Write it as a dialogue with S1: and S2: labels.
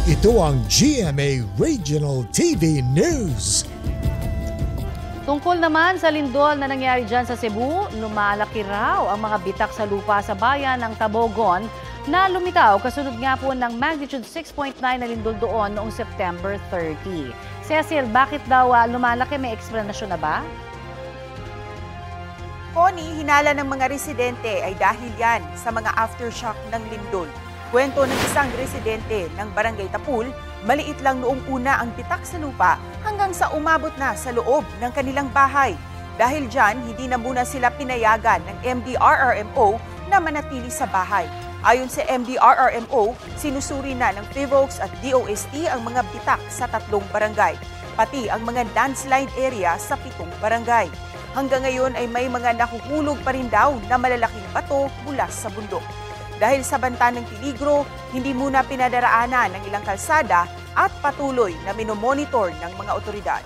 S1: Ito ang GMA Regional TV News.
S2: Tungkol naman sa lindol na nangyari dyan sa Cebu, lumalaki raw ang mga bitak sa lupa sa bayan ng Tabogon na lumitaw kasunod nga po ng magnitude 6.9 na lindol doon noong September 30. Cecil, bakit daw lumalaki? May eksplanasyon na ba?
S3: Connie, hinala ng mga residente ay dahil yan sa mga aftershock ng lindol. Kwento ng isang residente ng Barangay Tapul, maliit lang noong una ang bitak sa lupa hanggang sa umabot na sa loob ng kanilang bahay. Dahil dyan, hindi na muna sila pinayagan ng MDRRMO na manatili sa bahay. Ayon sa MDRRMO, sinusuri na ng PHIVOLCS at DOST ang mga bitak sa 3 barangay, pati ang mga landslide area sa 7 barangay. Hanggang ngayon ay may mga nahuhulog pa rin daw na malalaking bato mula sa bundok. Dahil sa banta ng peligro, hindi muna pinadaraanan ng ilang kalsada at patuloy na minomonitor ng mga otoridad.